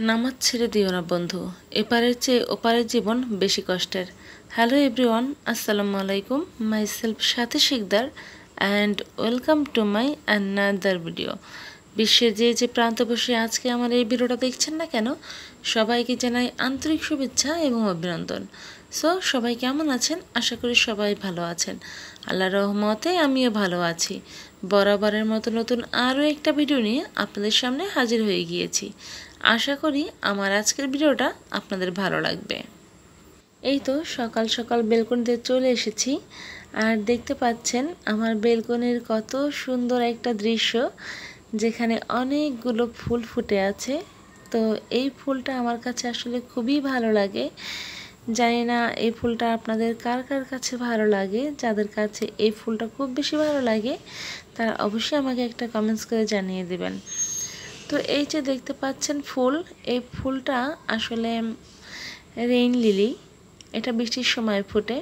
নামাজ ছেড়ে দিও না বন্ধু, এপারের চেয়ে ওপারের জীবন বেশি কষ্টের। হ্যালো এভরিওয়ান, আসসালামু আলাইকুম। Myself Sathi Sikdar and welcome to my another video. বিশ্বের যে প্রান্ত বসে আজকে আমার এই ভিডিওটা দেখছেন না কেন, সবাইকে জানাই আন্তরিক শুভেচ্ছা এবং অভিনন্দন। সো সবাই কেমন আছেন? আশা করি সবাই ভালো আছেন। আল্লাহর রহমতে আমিও ভালো আছি। বরাবরের মতো নতুন আরও একটা ভিডিও নিয়ে আপনাদের সামনে হাজির হয়ে গিয়েছি। আশা করি আমার আজকের ভিডিওটা আপনাদের ভালো লাগবে। এই তো সকাল সকাল বেলকনিতে চলে এসেছি, আর দেখতে পাচ্ছেন আমার বেলকনির কত সুন্দর একটা দৃশ্য, যেখানে অনেকগুলো ফুল ফুটে আছে। তো এই ফুলটা আমার কাছে আসলে খুবই ভালো লাগে। জানি না এই ফুলটা আপনাদের কার কার কাছে ভালো লাগে। যাদের কাছে এই ফুলটা খুব বেশি ভালো লাগে তারা অবশ্যই আমাকে একটা কমেন্টস করে জানিয়ে দেবেন। তো এই যে দেখতে পাচ্ছেন ফুল, এই ফুলটা আসলে রেইন লিলি, এটা বৃষ্টির সময় ফোটে।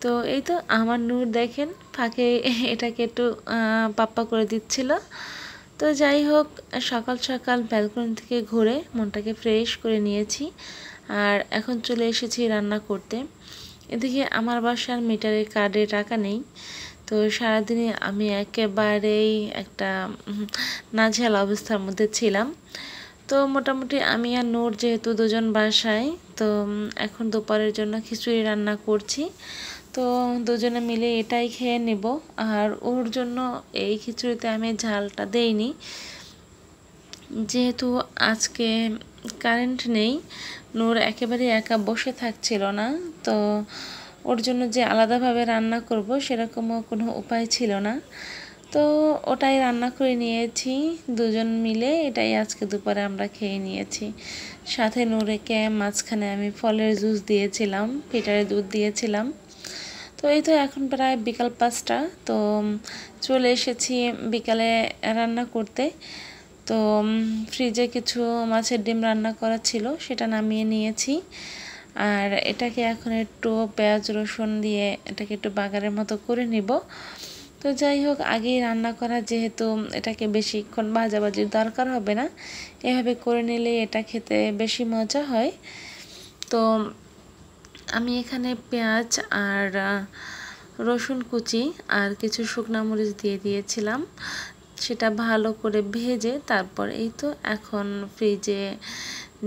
তো এই তো আমার নূর দেখেন ফাঁকে এটাকে একটু পাপ্পা করে দিচ্ছিল। তো যাই হোক, সকাল সকাল ব্যালকনি থেকে ঘুরে মনটাকে ফ্রেশ করে নিয়েছি, আর এখন চলে এসেছি রান্না করতে। এদিকে আমার বাসার মিটারের কার্ডে টাকা নেই। তো সারাদিনে আমি একেবারেই একটা নাজেহাল অবস্থার মধ্যে ছিলাম। তো মোটামুটি আমি আর নূর যেহেতু দুজন বাসায়, তো এখন দুপুরের জন্য খিচুড়ি রান্না করছি। তো দুজনে মিলে এটাই খেয়ে নেব। আর ওর জন্য এই খিচুড়িতে আমি ঝালটা দেইনি, যেহেতু আজকে কারেন্ট নেই। নূর একেবারে একা বসে থাকছিল না, তো ওর জন্য যে আলাদাভাবে রান্না করব সেরকমও কোনো উপায় ছিল না। তো ওটাই রান্না করে নিয়েছি দুজন মিলে, এটাই আজকে দুপুরে আমরা খেয়ে নিয়েছি। সাথে নূরেকে মাঝখানে আমি ফলের জুস দিয়েছিলাম, ফিটারে দুধ দিয়েছিলাম। তো এই তো এখন প্রায় বিকাল 5টা, তো চলে এসেছি বিকালে রান্না করতে। তো ফ্রিজে কিছু মাছের ডিম রান্না করা ছিল, সেটা নামিয়ে নিয়েছি। আর এটাকে এখন একটু পেঁয়াজ রসুন দিয়ে এটাকে একটু বাগারের মতো করে নিব। তো যাই হোক, আগেই রান্না করা যেহেতু এটাকে বেশিক্ষণ ভাজাভাজির দরকার হবে না, এভাবে করে নিলে এটা খেতে বেশি মজা হয়। তো আমি এখানে পেঁয়াজ আর রসুন কুচি আর কিছু শুকনো মরিচ দিয়ে দিয়েছিলাম, সেটা ভালো করে ভেজে তারপর এই তো এখন ফ্রিজে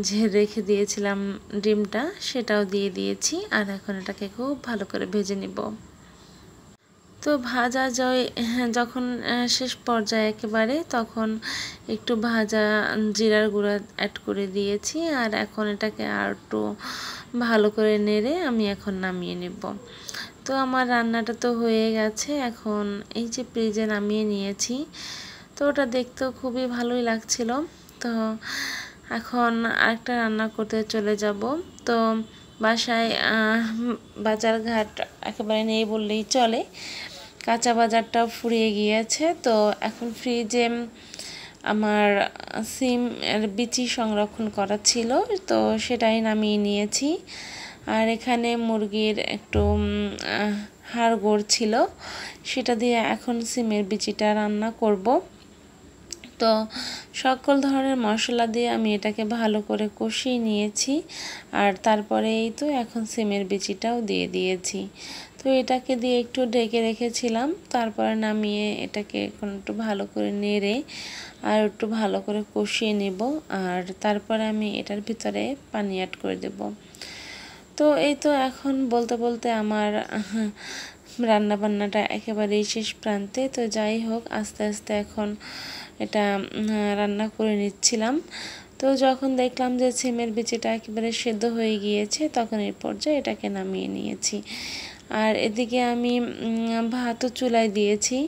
যে রেখে দিয়েছিলাম ডিমটা সেটাও দিয়ে দিয়েছি, আর এখন এটাকে খুব ভালো করে ভেজে নিব। তো ভাজা যখন শেষ পর্যায়ে একেবারে, তখন একটু ভাজা জিরার গুঁড়া অ্যাড করে দিয়েছি, আর এখন এটাকে আর একটু ভালো করে নেড়ে আমি এখন নামিয়ে নেব। তো আমার রান্নাটা তো হয়ে গেছে, এখন এই যে ফ্রিজে নামিয়ে নিয়েছি। তো ওটা দেখতেও খুবই ভালোই লাগছিল। তো এখন আরেকটা রান্না করতে চলে যাব। তো বাসায় বাজার ঘাট একেবারে নেই বললেই চলে, কাঁচা বাজারটাও ফুরিয়ে গিয়েছে। তো এখন ফ্রিজে আমার সিম এর বিচি সংরক্ষণ করা ছিল, তো সেটাই নামিয়ে নিয়েছি। আর এখানে মুরগির একটু হাড় গোড় ছিল, সেটা দিয়ে এখন সিমের বিচিটা রান্না করব। তো সকল ধরনের মশলা দিয়ে আমি এটাকে ভালো করে কষিয়ে নিয়েছি, আর তারপরে এই তো এখন সিমের বিচিটাও দিয়ে দিয়েছি। তো এটাকে দিয়ে একটু ঢেকে রেখেছিলাম, তারপরে নামিয়ে এটাকে এখন একটু ভালো করে নেড়ে আর একটু ভালো করে কষিয়ে নেব, আর তারপরে আমি এটার ভিতরে পানি অ্যাড করে দেব। তো এই তো এখন বলতে বলতে আমার রান্নাবান্নাটা একেবারেই শেষ প্রান্তে। তো যাই হোক, আস্তে আস্তে এখন এটা রান্না করে নিচ্ছিলাম। তো যখন দেখলাম যে সিমের বিচিটা একেবারে সেদ্ধ হয়ে গিয়েছে, তখন এই পর্যায়ে এটাকে নামিয়ে নিয়েছি। আর এদিকে আমি ভাতও চুলায় দিয়েছি,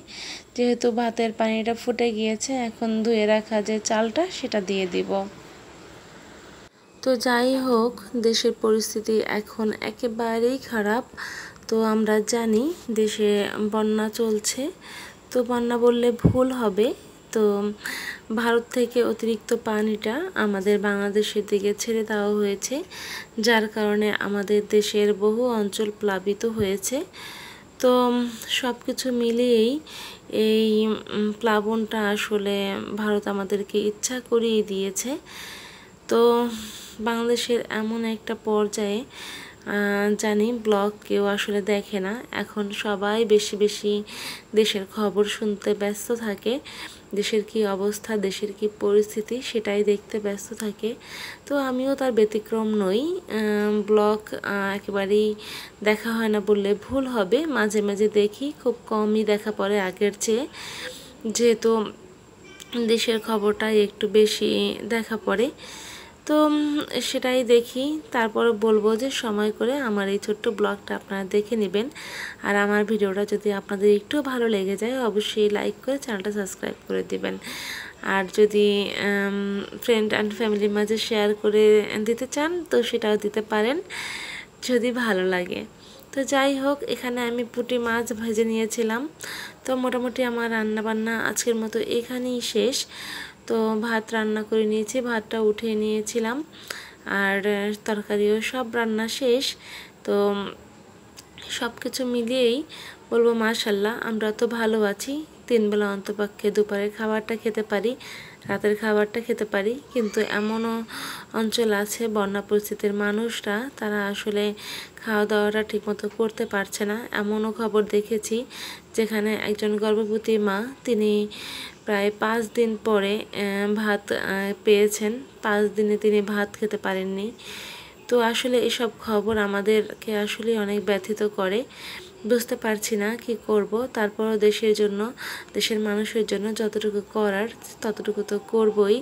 যেহেতু ভাতের পানিটা ফুটে গিয়েছে, এখন ধুয়ে রাখা যে চালটা সেটা দিয়ে দিব। তো যাই হোক, দেশের পরিস্থিতি এখন একেবারেই খারাপ। তো আমরা জানি দেশে বন্যা চলছে, তো বন্যা বললে ভুল হবে। তো ভারত থেকে অতিরিক্ত পানিটা আমাদের বাংলাদেশের দিকে ছেড়ে দেওয়া হয়েছে, যার কারণে আমাদের দেশের বহু অঞ্চল প্লাবিত হয়েছে। তো সব কিছু মিলিয়েই এই প্লাবনটা আসলে ভারত আমাদেরকে ইচ্ছা করিয়ে দিয়েছে। তো বাংলাদেশের এমন একটা পর্যায়ে জানি ব্লগ কেউ আসলে দেখে না, এখন সবাই বেশি বেশি দেশের খবর শুনতে ব্যস্ত থাকে, দেশের কি অবস্থা, দেশের কি পরিস্থিতি সেটাই দেখতে ব্যস্ত থাকে। তো আমিও তার ব্যতিক্রম নই। ব্লগ একেবারেই দেখা হয় না বললে ভুল হবে, মাঝে মাঝে দেখি, খুব কমই দেখা পড়ে আগের চেয়ে, যেহেতু দেশের খবরটাই একটু বেশি দেখা পড়ে। তো সেটাই দেখি, তারপর বলবো যে সময় করে আমার এই ছোট্ট ব্লগটা আপনারা দেখে নেবেন। আর আমার ভিডিওটা যদি আপনাদের একটু ভালো লেগে যায় অবশ্যই লাইক করে চ্যানেলটা সাবস্ক্রাইব করে দিবেন। আর যদি ফ্রেন্ড অ্যান্ড ফ্যামিলির মাঝে শেয়ার করে দিতে চান তো সেটাও দিতে পারেন যদি ভালো লাগে। তো যাই হোক, এখানে আমি পুঁটি মাছ ভেজে নিয়েছিলাম। তো মোটামুটি আমার রান্নাবান্না আজকের মতো এখানেই শেষ। তো ভাত রান্না করে নিয়েছি, ভাতটা উঠিয়ে নিয়েছিলাম, আর তরকারিও সব রান্না শেষ। তো সব কিছু মিলিয়েই বলবো মাশাল্লাহ, আমরা তো ভালো আছি। 3 বেলা অন্তপক্ষে দুপুরের খাবারটা খেতে পারি, রাতের খাবারটা খেতে পারি। কিন্তু এমনও অঞ্চল আছে বন্যা পরিস্থিতির মানুষরা, তারা আসলে খাওয়া দাওয়াটা ঠিকমতো করতে পারছে না। এমনও খবর দেখেছি যেখানে একজন গর্ভবতী মা, তিনি প্রায় 5 দিন পরে ভাত পেয়েছেন, 5 দিনে তিনি ভাত খেতে পারেননি। তো আসলে এসব খবর আমাদেরকে আসলে অনেক ব্যথিত করে, বুঝতে পারছি না কি করব। তারপরও দেশের জন্য, দেশের মানুষের জন্য যতটুকু করার ততটুকু তো করবই।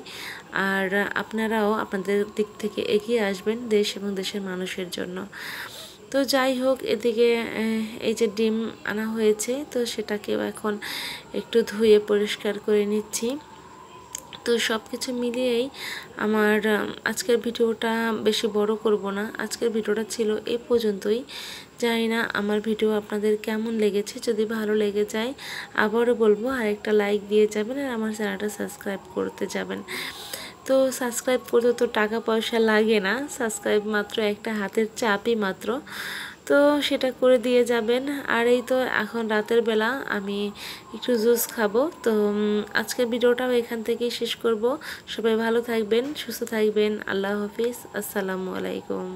আর আপনারাও আপনাদের দিক থেকে এগিয়ে আসবেন দেশ এবং দেশের মানুষের জন্য। তো যাই হোক, এদিকে এই যে ডিম আনা হয়েছে, তো সেটাকেও এখন একটু ধুয়ে পরিষ্কার করে নিচ্ছি। তো সব কিছু মিলিয়েই আমার আজকের ভিডিওটা বেশি বড় করব না, আজকের ভিডিওটা ছিল এ পর্যন্তই। জানি না আমার ভিডিও আপনাদের কেমন লেগেছে, যদি ভালো লেগে যায় আবারও বলবো আরেকটা লাইক দিয়ে যাবেন আর আমার চ্যানেলটা সাবস্ক্রাইব করতে যাবেন। তো সাবস্ক্রাইব করতে তো টাকা পয়সা লাগে না, সাবস্ক্রাইব মাত্র একটা হাতের চাপই মাত্র, তো সেটা করে দিয়ে যাবেন। আর এই তো এখন রাতের বেলা আমি একটু জুস খাবো। তো আজকের ভিডিওটাও এখান থেকেই শেষ করব। সবাই ভালো থাকবেন, সুস্থ থাকবেন। আল্লাহ হাফিজ, আসসালামু আলাইকুম।